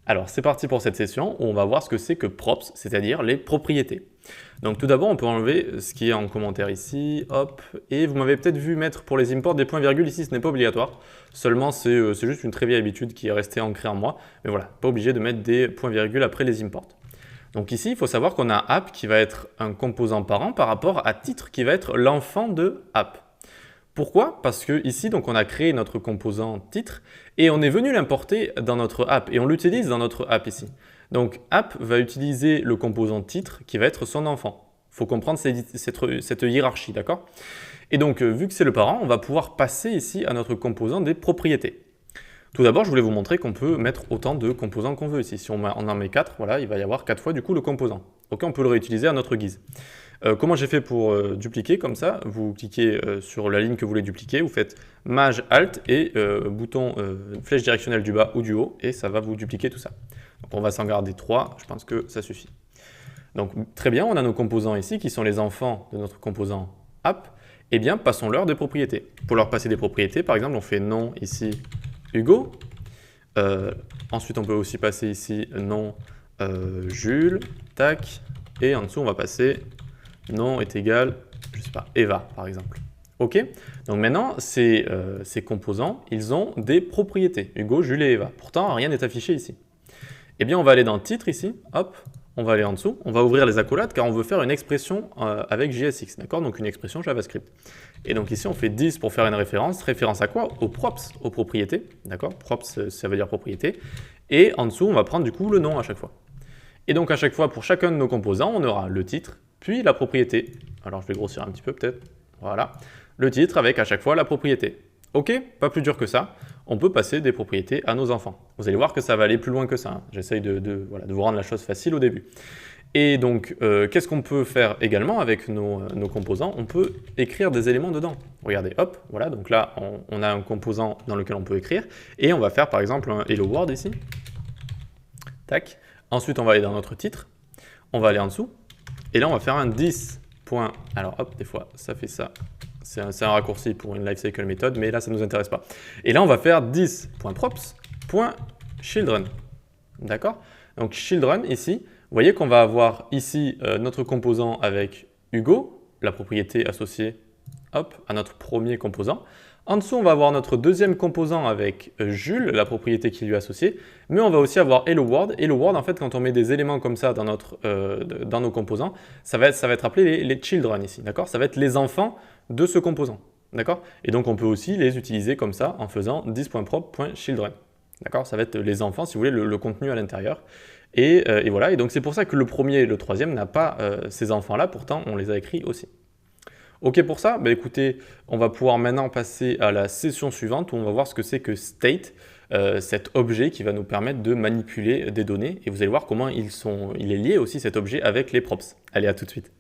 Alors c'est parti pour cette session où on va voir ce que c'est que props, c'est-à-dire les propriétés. Donc tout d'abord on peut enlever ce qui est en commentaire ici, hop, et vous m'avez peut-être vu mettre pour les imports des points-virgules ici, ce n'est pas obligatoire, seulement c'est juste une très vieille habitude qui est restée ancrée en moi, mais voilà, pas obligé de mettre des points-virgules après les imports. Donc ici il faut savoir qu'on a app qui va être un composant parent par rapport à titre qui va être l'enfant de app. Pourquoi? Parce que ici, donc, on a créé notre composant titre et on est venu l'importer dans notre app et on l'utilise dans notre app ici. Donc app va utiliser le composant titre qui va être son enfant. Il faut comprendre cette hiérarchie, d'accord? Et donc vu que c'est le parent, on va pouvoir passer ici à notre composant des propriétés. Tout d'abord, je voulais vous montrer qu'on peut mettre autant de composants qu'on veut ici. Si on en met 4, voilà, il va y avoir 4 fois du coup le composant. Ok, on peut le réutiliser à notre guise. Comment j'ai fait pour dupliquer comme ça? Vous cliquez sur la ligne que vous voulez dupliquer, vous faites Maj Alt et bouton flèche directionnelle du bas ou du haut et ça va vous dupliquer tout ça. Donc on va s'en garder 3, je pense que ça suffit. Donc très bien, on a nos composants ici qui sont les enfants de notre composant app. Eh bien, passons-leur des propriétés. Pour leur passer des propriétés, par exemple, on fait nom ici Hugo. Ensuite, on peut aussi passer ici nom Jules, tac, et en dessous, on va passer nom est égal, je sais pas, Eva par exemple. Ok? Donc maintenant, ces composants, ils ont des propriétés, Hugo, Jules et Eva. Pourtant, rien n'est affiché ici. Eh bien, on va aller dans titre ici, hop, on va aller en dessous, on va ouvrir les accolades car on veut faire une expression avec JSX, d'accord? Donc une expression JavaScript. Et donc ici, on fait 10 pour faire une référence. Référence à quoi? Aux props, aux propriétés, d'accord? Props, ça veut dire propriété. Et en dessous, on va prendre du coup le nom à chaque fois. Et donc à chaque fois, pour chacun de nos composants, on aura le titre, puis la propriété. Alors je vais grossir un petit peu peut-être, voilà. Le titre avec à chaque fois la propriété. Ok, pas plus dur que ça, on peut passer des propriétés à nos enfants. Vous allez voir que ça va aller plus loin que ça, hein. J'essaye de vous rendre la chose facile au début. Et donc, qu'est-ce qu'on peut faire également avec nos composants? On peut écrire des éléments dedans. Regardez, hop, voilà, donc là, on a un composant dans lequel on peut écrire, et on va faire par exemple un Hello World ici. Tac. Ensuite, on va aller dans notre titre, on va aller en dessous, et là, on va faire un 10. Alors, hop, des fois, ça fait ça. C'est un raccourci pour une lifecycle méthode, mais là, ça ne nous intéresse pas. Et là, on va faire 10.props.children. D'accord? Donc, children, ici, vous voyez qu'on va avoir ici notre composant avec Hugo, la propriété associée hop, à notre premier composant. En dessous, on va avoir notre deuxième composant avec Jules, la propriété qui lui est associée, mais on va aussi avoir Hello World. Hello World, en fait, quand on met des éléments comme ça dans nos composants, ça va être appelé les children ici, d'accord? Ça va être les enfants de ce composant, d'accord? Et donc, on peut aussi les utiliser comme ça en faisant 10.prop.children, d'accord? Ça va être les enfants, si vous voulez, le contenu à l'intérieur. Et voilà, et donc c'est pour ça que le premier et le troisième n'a pas ces enfants-là, pourtant, on les a écrits aussi. Ok pour ça? Bah écoutez, on va pouvoir maintenant passer à la session suivante où on va voir ce que c'est que state, cet objet qui va nous permettre de manipuler des données. Et vous allez voir comment il est lié aussi cet objet avec les props. Allez, à tout de suite.